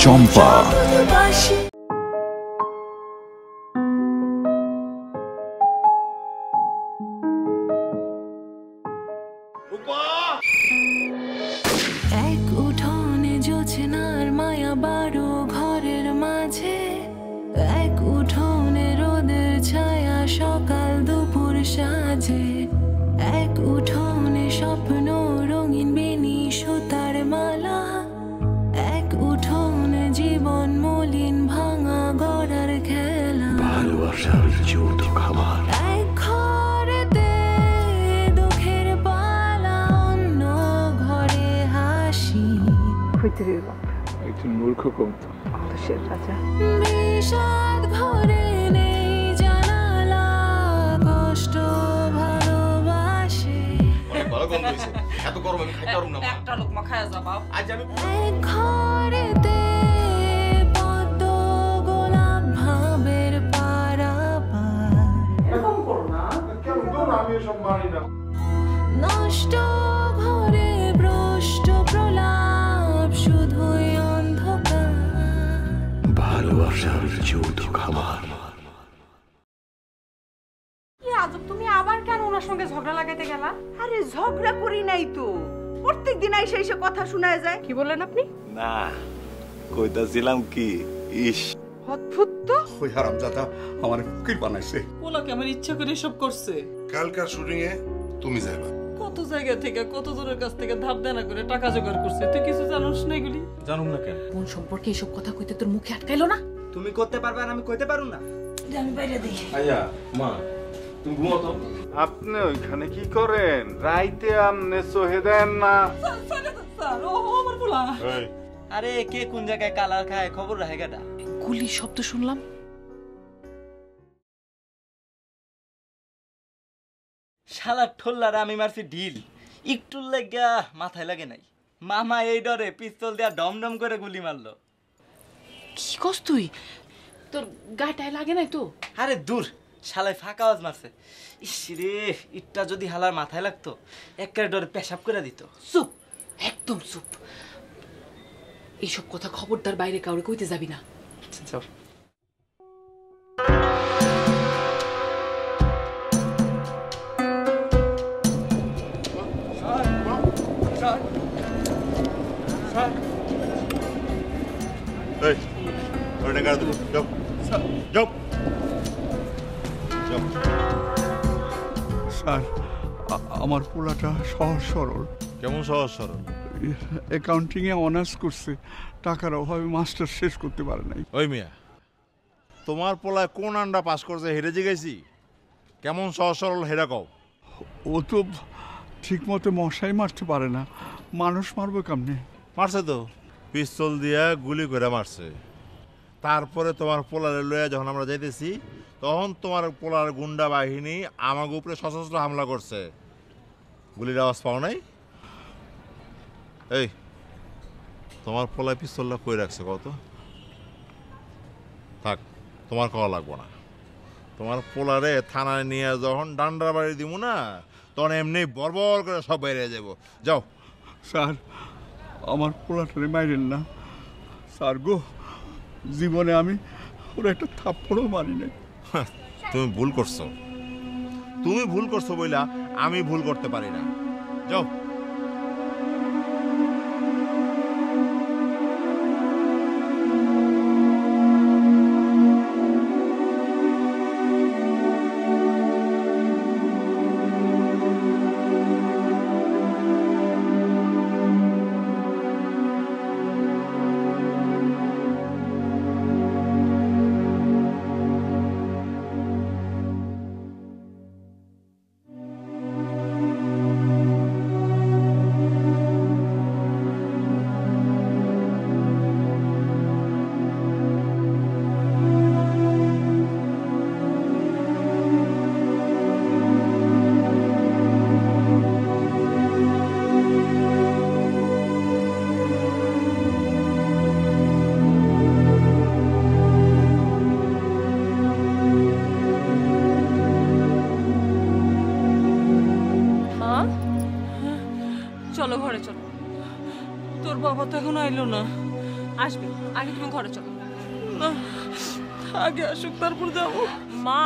চম্পা। এক উঠোনে জোছনার মায়া বারো ঘরের মাঝে, এক উঠোনে রোদের ছায়া সকাল দুপুর সাজে, এক উঠোনে স্বপ্ন রঙিন বেনি সুতার মালা, এক উঠোনে জীবন মলিন ভাঙা গড়ার খেলা, ভালোবাসার যৌথ খামার। এক ঘরেতে দুঃখের পালা, অন্য ঘরে হাসি। একজন মূর্খ কৌতুক রাজা। বিষাদ ঘরে নেই জানালা, কষ্ট ভালোবাসে। এত গরম আমি খাইতে পারবো না। একটা লোকমা খায়া যাবা। আজ আমি এক ঘরেতে পদ্ম গোলাপ ভাবের পারাপার, নষ্ট ঘরে ভ্রষ্ট প্রলাপ, শুধুই অন্ধকার। ভালোবাসার যৌথ খামার। কি আজব, তুমি আবার কেন ওনার সঙ্গে ঝগড়া লাগাইতে গেলা? আরে ঝগড়া করি নাই তো, প্রত্যেকদিন আইসা এসে কথা শোনায় যায়। কি বললেন আপনি? না, কইতাছিলাম কি, ইস অদ্ভুত তো। ওই হারামজাদা আমার ফকির বানাইছে। ওনাকে আমার ইচ্ছা করে সব করছে। কালকার শুটিং এ তুমি যাইবা। কত জায়গা থেকে কত জনের কাছ থেকে ধার দেনা করে টাকা জোগাড় করছে। তুই কিছু জানোস না এগুলি? জানুম না কেন? কোন সম্পর্কে এসব কথা কইতে তোর মুখে আটকাইলো না? তুমি করতে পারবে আর আমি কইতে পারবো না? আমি বাইরে দিই। আইয়া মা তুমি ঘুমাও তো। আপনি ওইখানে কি করেন? রাইতে আমনে সহে দেন না। স্যার, ও আমার বলা। আরে কে কোন জায়গায় কালার খায় খবর রাখে গাটা। গুলি শব্দ শুনলাম। শালা ঠোল্লারা আমি মারছি ঢিল, একটু লাগা মাথায় লাগে নাই। মামা এই ডরে পিস্তল দিয়া ডমডম করে গুলি মারলো। কি কস তুই? তোর গাটায় লাগে নাই তো? আরে দূর, শালায় ফাঁকা আওয়াজ মারছে। ইস রে, ইটটা যদি হালার মাথায় লাগতো একেবারে ডরে পেশাব করে দিত। চুপ, একদম চুপ। এইসব কথা খবরদার বাইরে কাউরে কইতে যাবি না। যাও। স্যার, আমার পোলাটা সহজ সরল। কেমন সহজ সরল? অ্যাকাউন্টিং এ অনার্স করছে, টাকার অভাবে মাস্টার শেষ করতে পারে নাই। ওই মিয়া, তোমার পোলায় কোন আন্ডা পাস করছে হেরে জিগাইছি? কেমন সহজ সরল হেরা কও। ও তো ঠিক মতো মশাই মারতে পারে না, মানুষ মারবে কেমনে? মারছে তো, পিস্তল দিয়া গুলি করে মারছে। তারপরে তোমার পোলারে লইয়া যখন আমরা যাইতেছি তখন তোমার পোলার গুন্ডা বাহিনী আমাকে উপরে সশস্ত্র হামলা করছে। গুলির আওয়াজ পাও নাই? এই তোমার পোলায় পিস্তলটা কই রাখছে কত? থাক, তোমার খাওয়া লাগবো না। তোমার পোলারে থানায় নিয়ে যখন ডান্ডার বাড়ি দিব না তখন এমনি বরবর করে সব বেরিয়ে যাবো। যাও। স্যার, আমার পোলাটারে মাইরেন না স্যার গো, জীবনে আমি ওর একটা থাপ্পড়ও মারি নাই। তুমি ভুল করছো, তুমি ভুল করছো বইলা আমি ভুল করতে পারি না। যাও। চলো ঘরে চলো। তোর বাবা তো এখন আইলো না, আসবে, আগে তুমি ঘরে চলো। আগে আসুক তারপর যাবো। মা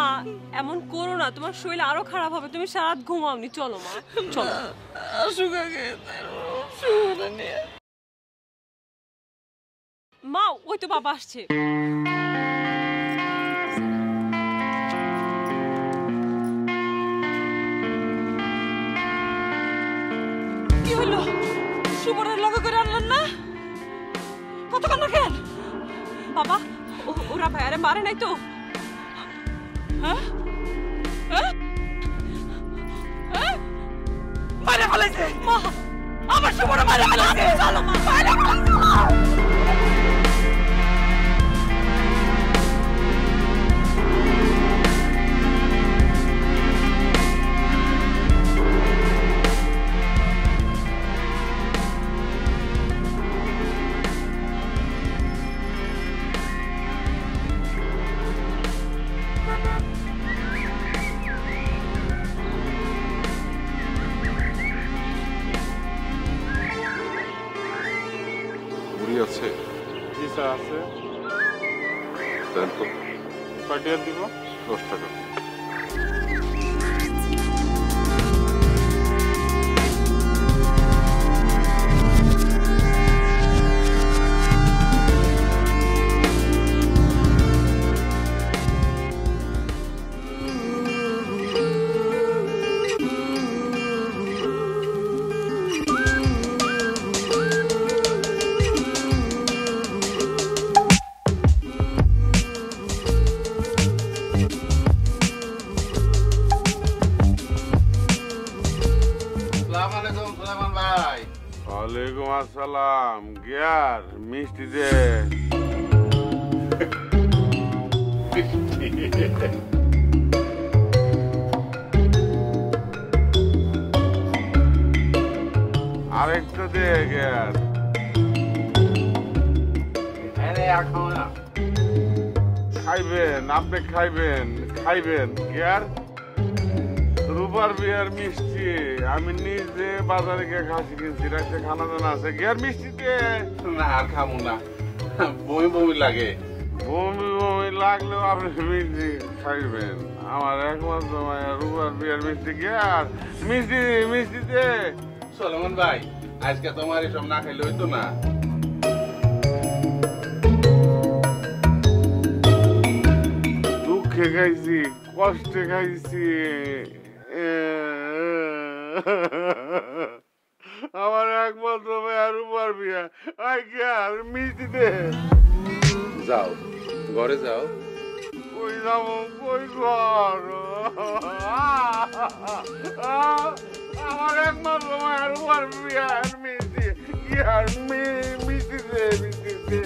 এমন করো না, তোমার শরীর আরো খারাপ হবে, তুমি সারা রাত ঘুমাওনি। চলো মা, চলো। আসুক আগে নিয়ে। মা ওই তো বাবা আসছে। কি হলো? সুমনের লগে করে আনলেন না? কতক্ষণ রাখেন? বাবা ওরা ভাইয়ারে মারে নাই তো? মারে ফেলাইছে মা, আমার সুমনে মারে ফেলাইছে। চলো মা, মারে ফেলাইছে। আছে জি স্যার আছে। দেন তো কয়টা দিব? 10 টাকা। ওয়ালাইকুম আসসালাম। গিয়ার মিষ্টি দে। আরেকটা দে গিয়ার। খাইবেন আপনি, খাইবেন খাইবেন গিয়ার। রূপার বিয়ার মিষ্টি আমি নিজে বাজারে গিয়ে খাসি কিনছি, রাখতে খানা দানা আছে। গিয়ার মিষ্টি দে। না আর খাবো না, বমি বমি লাগে। বমি বমি লাগলেও আপনি মিষ্টি খাইবেন। আমার একমাত্র মায়া রূপার বিয়ার মিষ্টি। গিয়ার মিষ্টি মিষ্টি দে। সলমন ভাই আজকে তোমার এসব না খাইলে হইতো না। দুঃখে খাইছি, কষ্টে খাইছি, আমার একমাত্র মেয়ের উপর বিয়া। আর মিষ্টি দে। যাও ঘরে যাও। কই যাবো? কই ঘর? আমার একমাত্র মেয়ের উপর বিয়া। মিষ্টি কি আর মিষ্টি দে, মিষ্টি দে।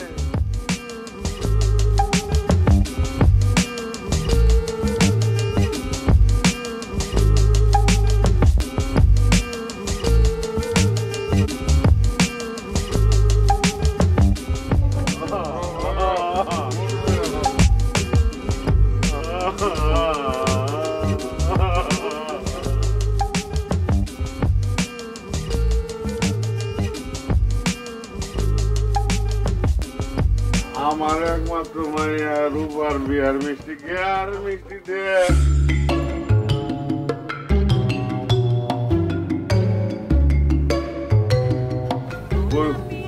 আমার একমাত্র মাইয়া রূপার বিয়ার মিষ্টি। আর মিষ্টি দে।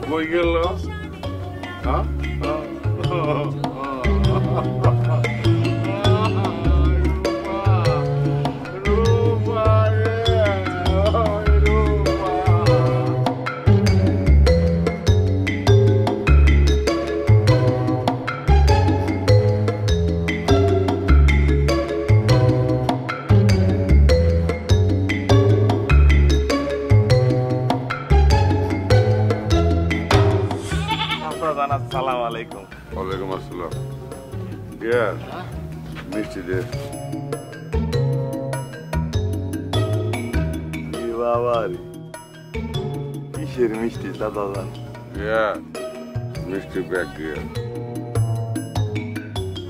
কই গেল? আসসালামু আলাইকুম। ওয়ালাইকুম আসসালাম। গিয়ার মিষ্টি দে। বাবারে কিসের মিষ্টি দাদা জান? গিয়ার মিষ্টি ব্যাগ। গিয়ার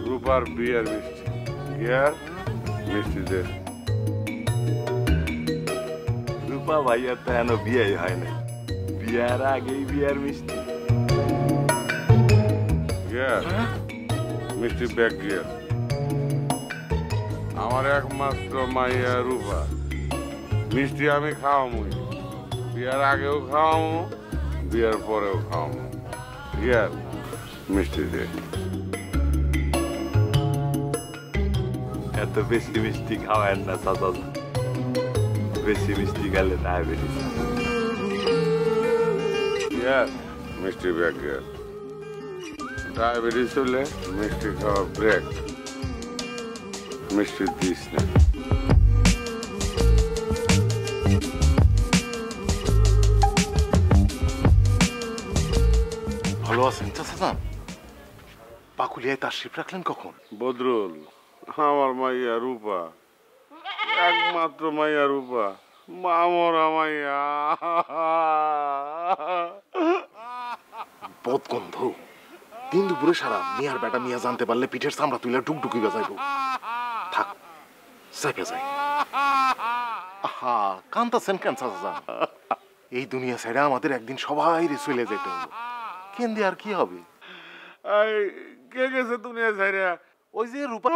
রূপার বিয়ার মিষ্টি। গিয়ার মিষ্টি দে। রূপা ভাইয়ার তো এখনো বিয়ে হয় নাই, বিয়ার আগেই বিয়ার মিষ্টি। গিয়ার মিষ্টি ব্যাগ গিয়ার আমার একমাত্র মাইয়া রূপা মিষ্টি আমি খাওয়ামু বিয়ার আগেও খাওয়ামু বিয়ার পরেও খাওয়ামু গিয়ার মিষ্টি দে এত বেশি মিষ্টি খাওয়ায় না চাচা বেশি মিষ্টি খেলে ডায়াবেটিস গিয়ার মিষ্টি ব্যাগ গিয়ার ডায়াবেটিস হলে মিষ্টি খাওয়া ব্রেক মিষ্টি দিস না ভালো আছেন চাচা পাকুলিয়ায় তার শিপ রাখলেন কখন বদরুল আমার মাইয়া রূপা একমাত্র মাইয়া রূপা মামরা মাইয়া বদগন্ধ দিন দুপুরে সারা মিয়ার বেটা মিয়া জানতে পারলে পিঠের চামড়া তুলে ডুকডুকি বাজাইব থাক চাইপে যাই আহা কান্তাছেন কেন চাচা এই দুনিয়া ছেড়ে আমাদের একদিন সবাই চলে যেতে হবে কেন্দ্রে আর কি হবে কে গেছে দুনিয়া ছেড়ে ওই যে রূপা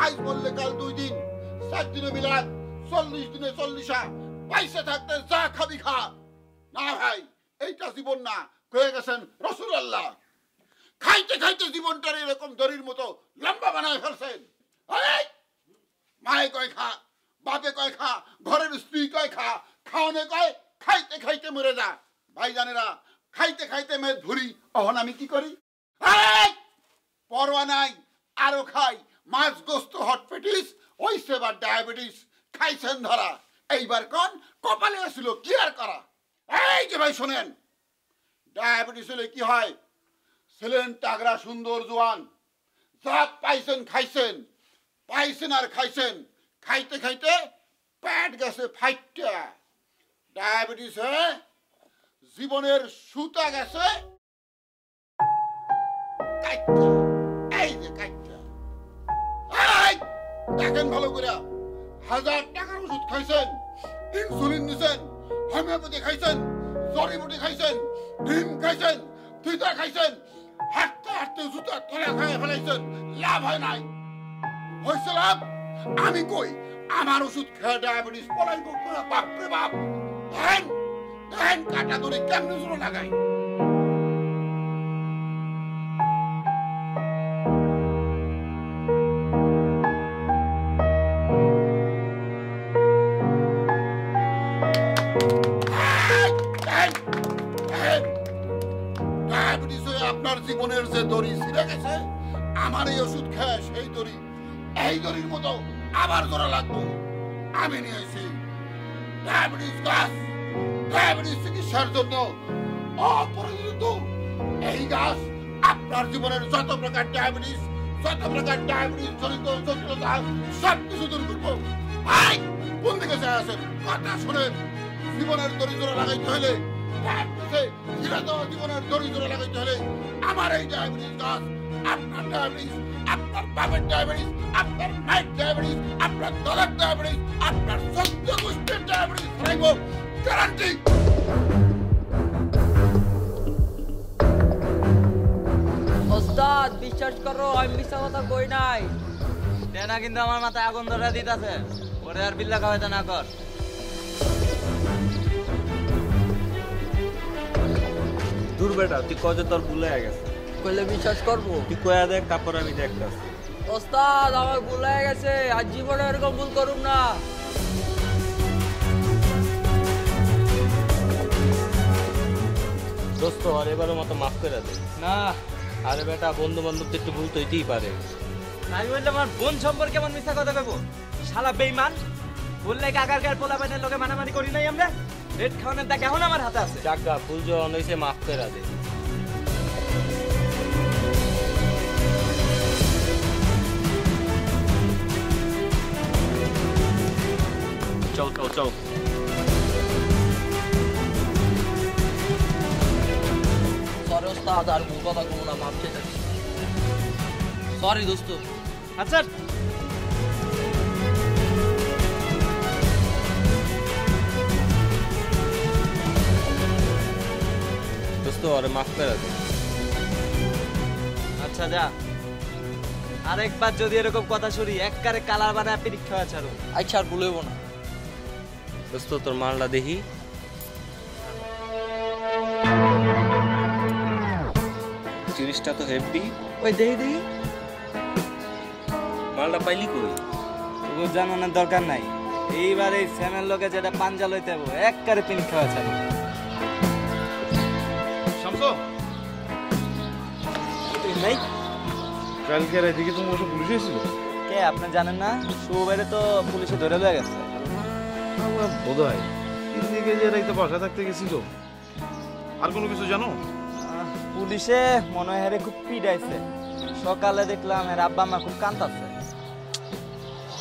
আজ বললে কাল 2 দিন 7 দিনে মিলাদ 40 দিনে 40 পয়সা থাকতে যা খাবি খা না ভাই এইটা জীবন না কয়ে গেছেন রাসূলুল্লাহ খাইতে খাইতে জীবনটার এরকম দড়ির মতো লম্বা বানায় ফেলছেন মায়ে কয় খা বাপে কয় খা ঘরের স্ত্রী কয় খা খাওয়ানে কয় খাইতে খাইতে মরে যা ভাইজানেরা খাইতে খাইতে মেয়ে ধরি অহন আমি কি করি পরোয়া নাই আরো খাই মাছ গোস্ত হটপেটিস ওই সেবার ডায়াবেটিস খাইছেন ধরা এইবার কোন কপালে আসলো কি আর করা এই যে ভাই শোনেন ডায়াবেটিস হলে কি হয় ছিলেন তাগড়া সুন্দর জোয়ান যা পাইছেন খাইছেন পাইছেন আর খাইছেন খাইতে খাইতে পেট গেছে ফাইটটা ডায়াবেটিস হয়ে জীবনের সুতা গেছে কাইটটা এই যে কাইটটা দেখেন ভালো করে 1000 টাকার ওষুধ খাইছেন ইনসুলিন নিছেন হোমিওপ্যাথি খাইছেন জড়িবুটি খাইছেন ডিম খাইছেন তিতা খাইছেন হাঁটতে হাঁটতে জুতা তলা খাইয়ে ফেলাইছেন লাভ হয় নাই হয়েছে লাভ আমি কই আমার ওষুধ খেয়ে ডায়াবেটিস পলাইব বাপরে বাপ দেখেন দেখেন কাটা ধরে কেমনে জোর লাগাই আপনার জীবনের যে দড়ি ছিঁড়ে গেছে আমার এই ওষুধ খেয়ে সেই দড়ি এই দড়ির মতো আবার জোড়া লাগবো আমি নিয়েছি ডায়াবেটিস গাছ ডায়াবেটিস চিকিৎসার জন্য অপরিচিত এই গাছ আপনার জীবনের যত প্রকার ডায়াবেটিস জনিত জটিলতা সব কিছু দূর করবো ভাই কোন দিকে যায় আছেন কথা শুনেন জীবনের দড়ি জোড়া লাগাইতে হলে জীবনের দড়ি জোড়া লাগাইতে হলে আমার এই ডায়াবেটিস গাছ আপনার ডায়াবেটিস আপনার বাপের ডায়াবেটিস আপনার মায়ের ডায়াবেটিস আপনার দলের ডায়াবেটিস আপনার সদ্য গোষ্ঠীর ডায়াবেটিস খাইব গ্যারান্টি ওস্তাদ বিশ্বাস করো আমি মিথ্যা কথা কই নাই দেনা কিন্তু আমার মাথায় আগুন ধরে দিতেছে ওরে আর বিল্লা খাওয়াইতে না কর দূর বেটা তুই কজে তোর ভুলে গেছে কইলে বিশ্বাস করবো তুই কয়া দেখ তারপর আমি দেখতাম ওস্তাদ আমার ভুল হয়ে গেছে আর জীবনে এরকম ভুল করুম না দোস্ত আর এবারের মতো মাফ করে দে না আরে বেটা বন্ধু বান্ধব একটু ভুল তো হইতেই পারে আমি বললাম আমার বোন সম্পর্কে এমন মিথ্যা কথা কইব শালা বেঈমান বললে কাকার পোলা বাইনের লোকে মানামানি করি নাই আমরা রেড খাওয়ানোর দাগ এখন আমার হাতে আছে টাকা ভুল যখন হইছে মাফ করে দে চল চল চল সরি ওস্তাদ আর ভুল কথা কোনো না মাপ চেয়ে সরি দোস্ত আচ্ছা দোস্ত আরে মাফ করে দে আচ্ছা যা আরেকবার যদি এরকম কথা শুনি একবারে কালার বানায় পরীক্ষা ছাড়ো আচ্ছা আর ভুলবো না দোস্ত তোর মালটা দেখি জিনিসটা তো হেভি ওই দেখি মালটা পাইলি কই তোকে জানানোর দরকার নাই এইবার এই স্যামের লোকে যেটা পাঞ্জা লইতে হবে একবারে পরীক্ষা ছাড়ো শামসু নাই কালকে রাতে কি তোমার ওসব পুলিশ এসেছিল কে আপনি জানেন না শুভবারে তো পুলিশে ধরে লয়ে গেছে আমার বোধ হয় দিকে যে রাইতে বাসা থাকতে গেছিল আর কোনো কিছু জানো পুলিশে মনে হয় হেরে খুব পিডাইছে সকালে দেখলাম এর আব্বা মা খুব কাঁদতাছে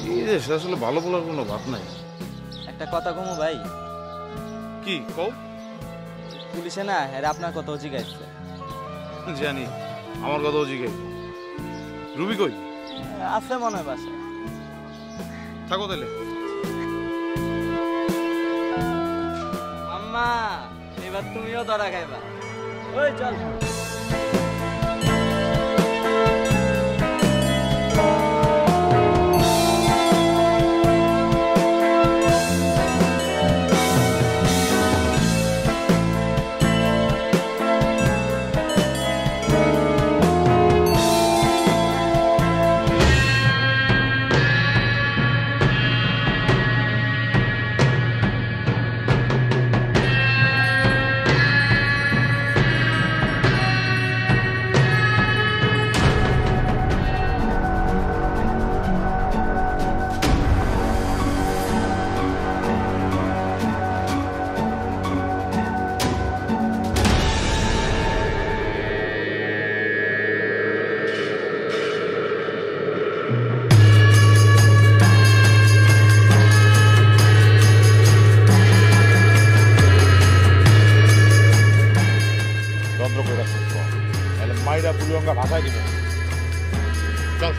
এই দেশে আসলে ভালো বলার কোনো ভাব নাই একটা কথা কমু ভাই কি কও পুলিশে না এর আপনার কথাও জিজ্ঞাসছে জানি আমার কথাও জিজ্ঞাসা রুবি কই আছে মনে হয় বাসা থাকো তাহলে আম্মা এবার তুমিও ধরা খাইবা ওই চল মাইরা পুলিয়ঙ্গা ভাষায় দিব চল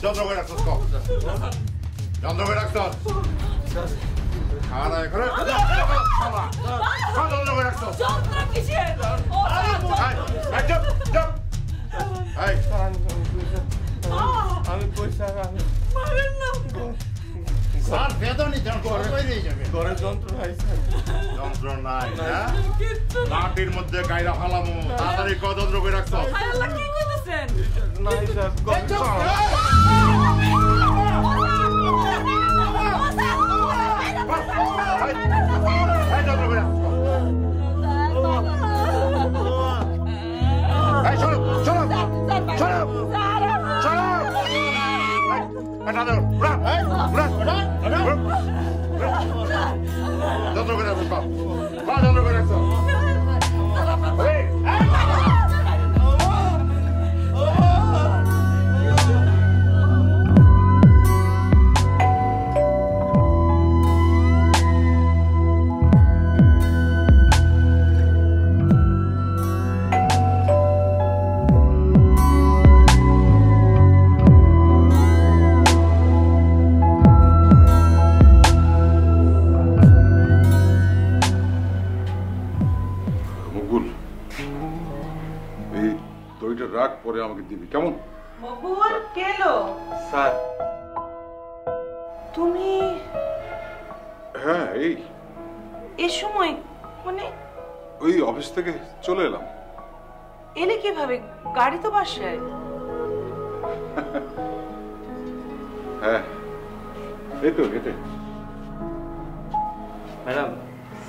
যন্ত্র করে রাখছ যন্ত্র করে রাখছ খাওয়া দাওয়া করে যন্ত্র করে রাখছ আমি পয়সা স্যার বেদনি ঘরে যন্ত্র নাই যন্ত্র নাই না মাটির মধ্যে গাইরা ফালামু তাড়াতাড়ি যন্ত্র করে রাখছ করছেন? নাই স্যার রাগ পরে আমাকে দিবি কেমন? মকবুল কেলো স্যার তুমি হ্যাঁ এই সময় মানে ওই অফিস থেকে চলে এলাম। এলে কিভাবে? গাড়ি তো বাসায়। হ্যাঁ এই তো হেঁটে। ম্যাডাম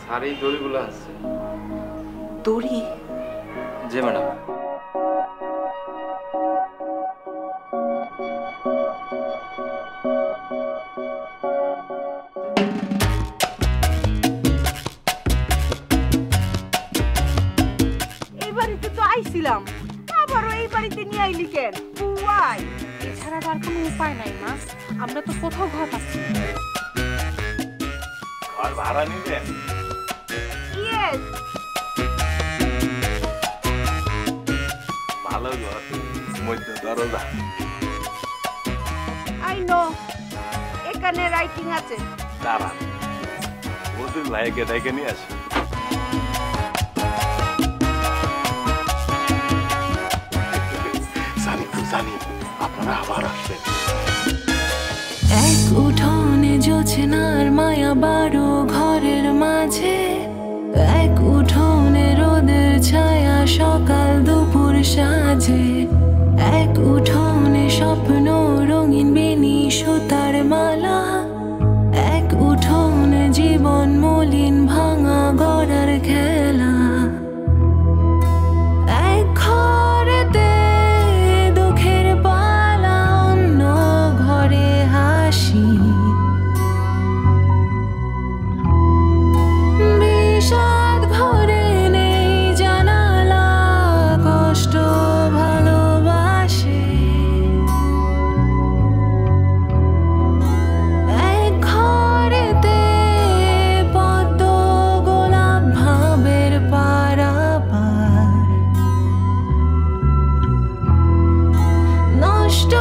স্যার এই দড়িগুলো আছে। দড়ি? জি ম্যাডাম। এই বাড়িতে তো আইছিলাম, আবারও এই বাড়িতে নিয়ে আইলি কেন? ওয়াই? এছাড়া আর কোনো উপায় নাই মা, আমরা তো কোথাও ঘর পাচ্ছি না। ঘর ভাড়া নিবেন? ইয়েস। ভালো ঘর, মধ্যে দরজা। আই নো, এখানে রাইটিং আছে। দাঁড়ান, মধুর ভাইকে ডেকে নিয়ে আসি। জানি আপনারা আবার আসবেন। এক উঠোনে জোছনার মায়া বারো ঘরের মাঝে, এক উঠোনে রোদের ছায়া সকাল দুপুর সাজে, এক উঠোনে স্বপ্ন রঙিন বেনি সুতার মালা, এক উঠোনে জীবন মলিন ভাঙা গড়ার খেলা, এক ঘরেতে দুঃখের পালা, অন্য ঘরে হাসি, বিষাদ ঘরে নেই জানালা, কষ্ট ভালোবাসে, এক ঘরেতে পদ্ম গোলাপ ভাবের পারাপার, নষ্ট